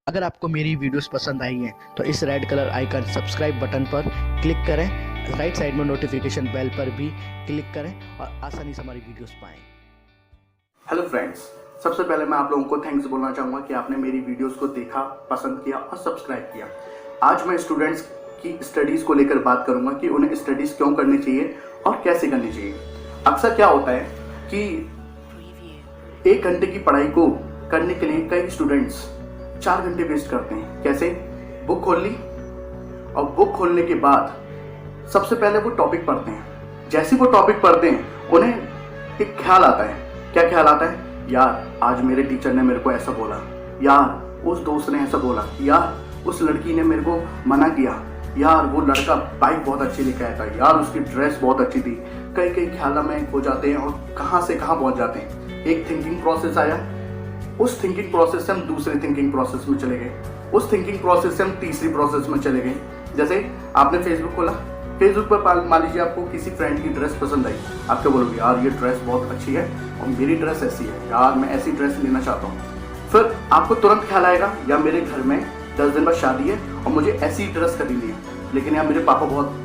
अगर आपको मेरी वीडियोस पसंद आई हैं तो इस red colour icon subscribe button पर क्लिक करें। राइट साइड में नोटिफिकेशन बेल पर भी क्लिक करें और आसानी से हमारी वीडियोस पाएं। हेलो फ्रेंड्स, सबसे पहले मैं आप लोगों को थैंक्स बोलना चाहूँगा कि आपने मेरी वीडियोस को देखा, पसंद किया और सब्सक्राइब किया। आज मैं स्टूडेंट्स की स्टडीज़ को लेकर बात करूँगा कि उन्हें स्टडीज़ क्यों करनी चाहिए और कैसे करनी चाहिए। अक्सर क्या होता है कि 1 घंटे की पढ़ाई को करने के लिए कई स्टूडेंट्स 4 घंटे वेस्ट करते हैं। कैसे? बुक खोल ली और बुक खोलने के बाद सबसे पहले वो टॉपिक पढ़ते हैं। जैसे वो टॉपिक पढ़ते हैं उन्हें एक ख्याल आता है। क्या ख्याल आता है? यार आज मेरे टीचर ने मेरे को ऐसा बोला, यार उस दोस्त ने ऐसा बोला, यार उस लड़की ने मेरे को मना किया, यार वो लड़का बाइक बहुत अच्छी लेके आया था, यार उसकी ड्रेस बहुत अच्छी थी। कई कई ख्याल में खो जाते हैं और कहाँ से कहाँ पहुँच जाते हैं। एक थिंकिंग प्रोसेस आया, उस थिंकिंग प्रोसेस से हम दूसरे थिंकिंग प्रोसेस में चले गए, उस थिंकिंग प्रोसेस से हम तीसरी प्रोसेस में चले गए। जैसे आपने फेसबुक खोला, फेसबुक पर मान लीजिए आपको किसी फ्रेंड की ड्रेस पसंद आई, आप क्या बोलोगे? यार ये ड्रेस बहुत अच्छी है और मेरी ड्रेस ऐसी है, यार मैं ऐसी ड्रेस लेना चाहता हूँ। फिर आपको तुरंत ख्याल आएगा, यार मेरे घर में 10 दिन बाद शादी है और मुझे ऐसी ड्रेस खरीदनी है, लेकिन यार मेरे पापा बहुत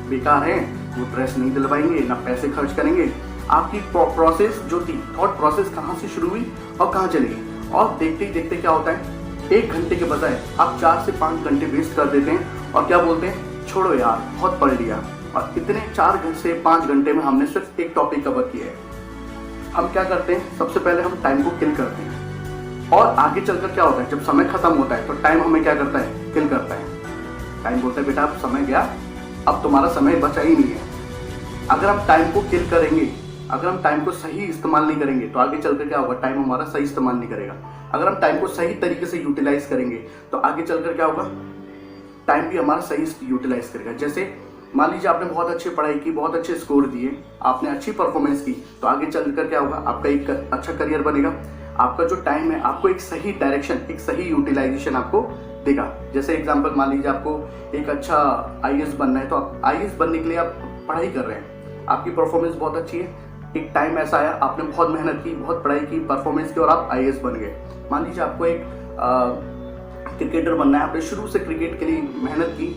बेकार हैं, वो ड्रेस नहीं दिलवाएंगे, ना पैसे खर्च करेंगे। आपकी प्रोसेस जो थी, थॉट प्रोसेस कहाँ से शुरू हुई और कहाँ चली गई। और देखते ही देखते क्या होता है, 1 घंटे के बजाय आप 4 से 5 घंटे वेस्ट कर देते हैं और क्या बोलते हैं? छोड़ो यार, बहुत पढ़ लिया। और इतने 4 घंटे से 5 घंटे में हमने सिर्फ एक टॉपिक कवर किया है। हम क्या करते हैं? सबसे पहले हम टाइम को किल करते हैं और आगे चलकर क्या होता है, जब समय खत्म होता है तो टाइम हमें क्या करता है? किल करता है। टाइम बोलता है बेटा अब समय गया, अब तुम्हारा समय बचा ही नहीं है। अगर हम टाइम को किल करेंगे, अगर हम टाइम को सही इस्तेमाल नहीं करेंगे तो आगे चलकर क्या होगा? टाइम हमारा सही इस्तेमाल नहीं करेगा। अगर हम टाइम को सही तरीके से यूटिलाइज करेंगे तो आगे चलकर क्या होगा? टाइम भी हमारा सही यूटिलाइज करेगा। जैसे मान लीजिए आपने बहुत अच्छी पढ़ाई की, बहुत अच्छे स्कोर दिए, आपने अच्छी परफॉर्मेंस की, तो आगे चलकर क्या होगा? आपका एक अच्छा करियर बनेगा। आपका जो टाइम है आपको एक सही डायरेक्शन, एक सही यूटिलाइजेशन आपको देगा। जैसे एग्जाम्पल मान लीजिए आपको एक अच्छा आईएएस बनना है, तो आप आईएएस बनने के लिए आप पढ़ाई कर रहे हैं, आपकी परफॉर्मेंस बहुत अच्छी है। एक टाइम ऐसा आया, आपने बहुत मेहनत की, बहुत पढ़ाई की, परफॉर्मेंस की और आप आईएएस बन गए। मान लीजिए आपको एक क्रिकेटर बनना है, आपने शुरू से क्रिकेट के लिए मेहनत की,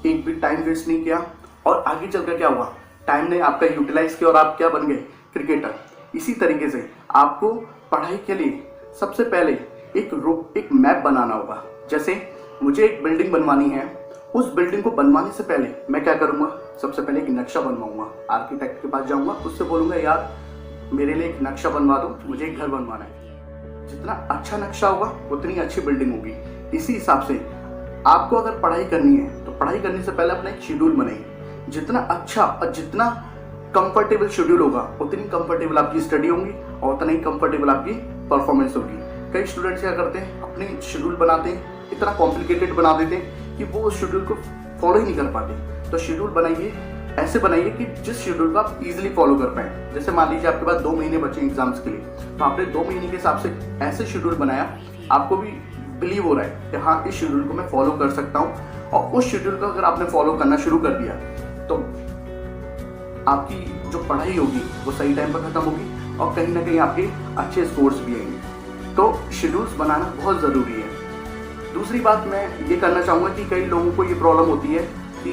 एक भी टाइम वेस्ट नहीं किया और आगे चलकर क्या हुआ? टाइम ने आपका यूटिलाइज किया और आप क्या बन गए? क्रिकेटर। इसी तरीके से आपको पढ़ाई के लिए सबसे पहले एक मैप बनाना होगा। जैसे मुझे एक बिल्डिंग बनवानी है, उस बिल्डिंग को बनवाने से पहले मैं क्या करूंगा? सबसे पहले एक नक्शा बनवाऊंगा, आर्किटेक्ट के पास जाऊंगा, उससे बोलूंगा यार मेरे लिए एक नक्शा बनवा दो, मुझे एक घर बनवाना है। जितना अच्छा नक्शा होगा उतनी अच्छी बिल्डिंग होगी। इसी हिसाब से आपको अगर पढ़ाई करनी है तो पढ़ाई करने से पहले अपना एक शेड्यूल बनाइए। जितना अच्छा और जितना कंफर्टेबल शेड्यूल होगा उतनी कंफर्टेबल आपकी स्टडी होगी और उतना ही कंफर्टेबल आपकी परफॉर्मेंस होगी। कई स्टूडेंट्स क्या करते हैं, अपने शेड्यूल बनाते हैं, इतना कॉम्प्लिकेटेड बना देते हैं कि वो उस शेड्यूल को फॉलो ही नहीं कर पाते। तो शेड्यूल बनाइए, ऐसे बनाइए कि जिस शेड्यूल को आप इजीली फॉलो कर पाए। जैसे मान लीजिए आपके पास 2 महीने बचे एग्जाम्स के लिए, तो आपने 2 महीने के हिसाब से ऐसे शेड्यूल बनाया, आपको भी बिलीव हो रहा है कि हाँ इस शेड्यूल को मैं फॉलो कर सकता हूँ। और उस शेड्यूल को अगर आपने फॉलो करना शुरू कर दिया तो आपकी जो पढ़ाई होगी वो सही टाइम पर खत्म होगी और कहीं ना कहीं आपके अच्छे स्कोर्स भी आएंगे। तो शेड्यूल्स बनाना बहुत ज़रूरी है। दूसरी बात मैं ये करना चाहूँगा कि कई लोगों को ये प्रॉब्लम होती है कि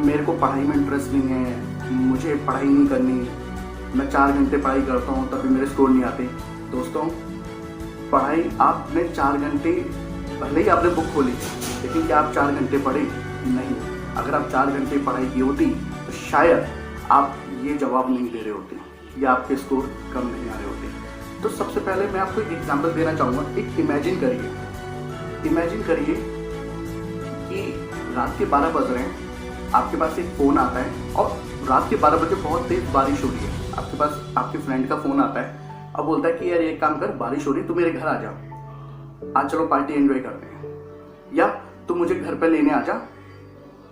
मेरे को पढ़ाई में इंटरेस्ट नहीं है, मुझे पढ़ाई नहीं करनी, मैं 4 घंटे पढ़ाई करता हूँ तभी मेरे स्कोर नहीं आते। दोस्तों, पढ़ाई आपने 4 घंटे, भले ही आपने बुक खोली, लेकिन क्या आप 4 घंटे पढ़े? नहीं। अगर आप 4 घंटे पढ़ाई की होती तो शायद आप ये जवाब नहीं दे रहे होते या आपके स्कोर कम नहीं आ रहे होते। तो सबसे पहले मैं आपको एक एग्जाम्पल देना चाहूँगा। एक इमेजिन करिए कि रात के 12 बज रहे हैं, आपके पास एक फ़ोन आता है और रात के 12 बजे बहुत तेज बारिश हो रही है। आपके पास आपके फ्रेंड का फ़ोन आता है और बोलता है कि यार एक काम कर, बारिश हो रही है, तू मेरे घर आ जा, आज चलो पार्टी एंजॉय करते हैं, या तू मुझे घर पे लेने आ जा,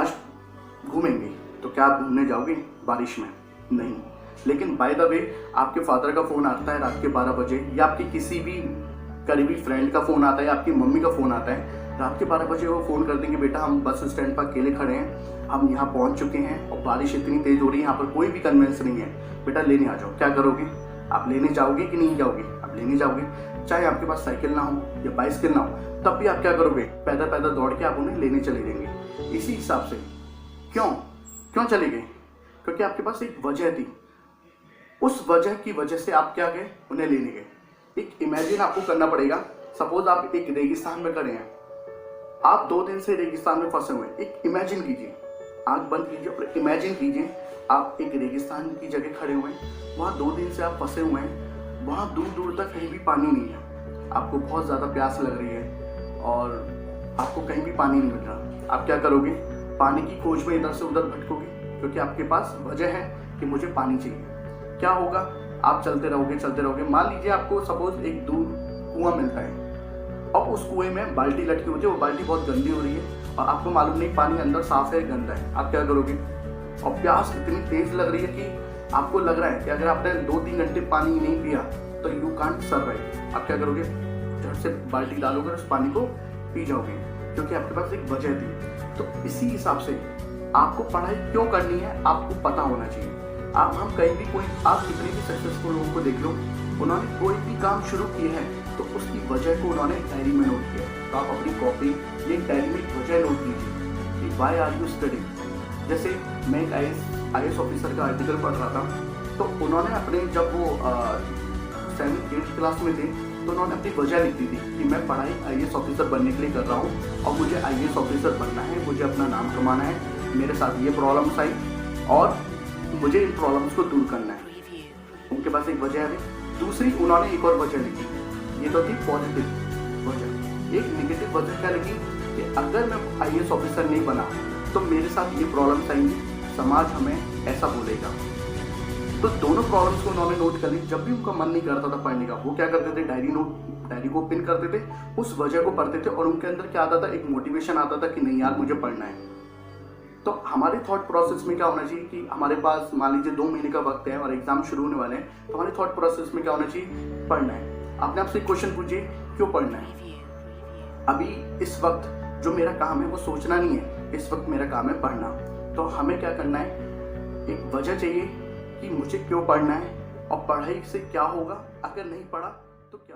आज घूमेंगे। तो क्या आप घूमने जाओगे बारिश में? नहीं। लेकिन बाय द वे आपके फादर का फ़ोन आता है रात के 12 बजे, या आपकी किसी भी करीबी फ्रेंड का फ़ोन आता है, या आपकी मम्मी का फ़ोन आता है रात के 12 बजे। वो फ़ोन कर देंगे, बेटा हम बस स्टैंड पर अकेले खड़े हैं, हम यहाँ पहुँच चुके हैं और बारिश इतनी तेज़ हो रही है, यहाँ पर कोई भी कन्वेंस नहीं है, बेटा लेने आ जाओ। क्या करोगे? आप लेने जाओगे कि नहीं जाओगे? आप लेने जाओगे। चाहे आपके पास साइकिल ना हो या बाइसिकल ना हो, तब भी आप क्या करोगे, पैदल पैदल दौड़ के आप उन्हें लेने चले जाएंगे। इसी हिसाब से क्यों चले गए, क्योंकि आपके पास एक वजह थी। उस वजह की वजह से आप क्या गए, उन्हें लेने गए। एक इमेजिन आपको करना पड़ेगा, सपोज आप एक रेगिस्तान में खड़े हैं, आप 2 दिन से रेगिस्तान में फंसे हुए हैं। एक इमेजिन कीजिए, आंख बंद कीजिए और इमेजिन कीजिए आप एक रेगिस्तान की जगह खड़े हुए हैं, वहाँ 2 दिन से आप फंसे हुए हैं, वहाँ दूर दूर तक कहीं भी पानी नहीं है, आपको बहुत ज़्यादा प्यास लग रही है और आपको कहीं भी पानी नहीं मिल रहा। आप क्या करोगे, पानी की खोज में इधर से उधर भटकोगे, क्योंकि आपके पास वजह है कि मुझे पानी चाहिए। क्या होगा, आप चलते रहोगे। मान लीजिए आपको सपोज एक दूर कुआं मिलता है और उस कुएं में बाल्टी लटकी होती है, वो बाल्टी बहुत गंदी हो रही है और आपको मालूम नहीं पानी अंदर साफ है गंदा है। आप क्या करोगे, और प्यास इतनी तेज लग रही है कि आपको लग रहा है कि अगर आपने 2-3 घंटे पानी नहीं पिया तो यू कांट सर्वाइव। आप क्या करोगे, झट से बाल्टी डालोगे और उस पानी को पी जाओगे, क्योंकि आपके पास एक वजह थी। तो इसी हिसाब से आपको पढ़ाई क्यों करनी है आपको पता होना चाहिए। हम कहीं भी आप कितने भी सक्सेसफुल लोगों को देख लो, उन्होंने कोई भी काम शुरू किया है तो उसकी वजह को उन्होंने डायरी में नोट किया। तो आप अपनी कॉपी या डायरी में वजह नोट कीजिए कि वाई आर यू स्टडिंग। जैसे मैं एक IAS ऑफिसर का आर्टिकल पढ़ रहा था, तो उन्होंने अपने जब वो 7th-8th क्लास में थे तो उन्होंने अपनी वजह लिख दी थी कि मैं पढ़ाई IAS ऑफिसर बनने के लिए कर रहा हूँ और मुझे IAS ऑफिसर बनना है, मुझे अपना नाम कमाना है, मेरे साथ ये प्रॉब्लम्स आई और मुझे इन प्रॉब्लम्स को दूर करना है। उनके पास एक वजह है। दूसरी उन्होंने एक और वजह लिखी, ये तो थी पॉजिटिव वजह। एक नेगेटिव वजह क्या लिखी कि अगर मैं IAS ऑफिसर नहीं बना तो मेरे साथ ये प्रॉब्लम्स आएंगी, समाज हमें ऐसा बोलेगा। तो दोनों प्रॉब्लम्स को उन्होंने नोट कर ली। जब भी उनका मन नहीं करता था पढ़ने का, वो क्या करते थे, डायरी को पिन करते थे, उस वजह को पढ़ते थे और उनके अंदर क्या आता था, एक मोटिवेशन आता था कि नहीं यार मुझे पढ़ना है। तो हमारे थॉट प्रोसेस में क्या होना चाहिए कि हमारे पास मान लीजिए 2 महीने का वक्त है और एग्जाम शुरू होने वाले हैं, तो हमारे थॉट प्रोसेस में क्या होना चाहिए, पढ़ना है। आपने आपसे क्वेश्चन पूछिए क्यों पढ़ना है। अभी इस वक्त जो मेरा काम है वो सोचना नहीं है, इस वक्त मेरा काम है पढ़ना। तो हमें क्या करना है, एक वजह चाहिए कि मुझे क्यों पढ़ना है और पढ़ाई से क्या होगा, अगर नहीं पढ़ा तो क्या।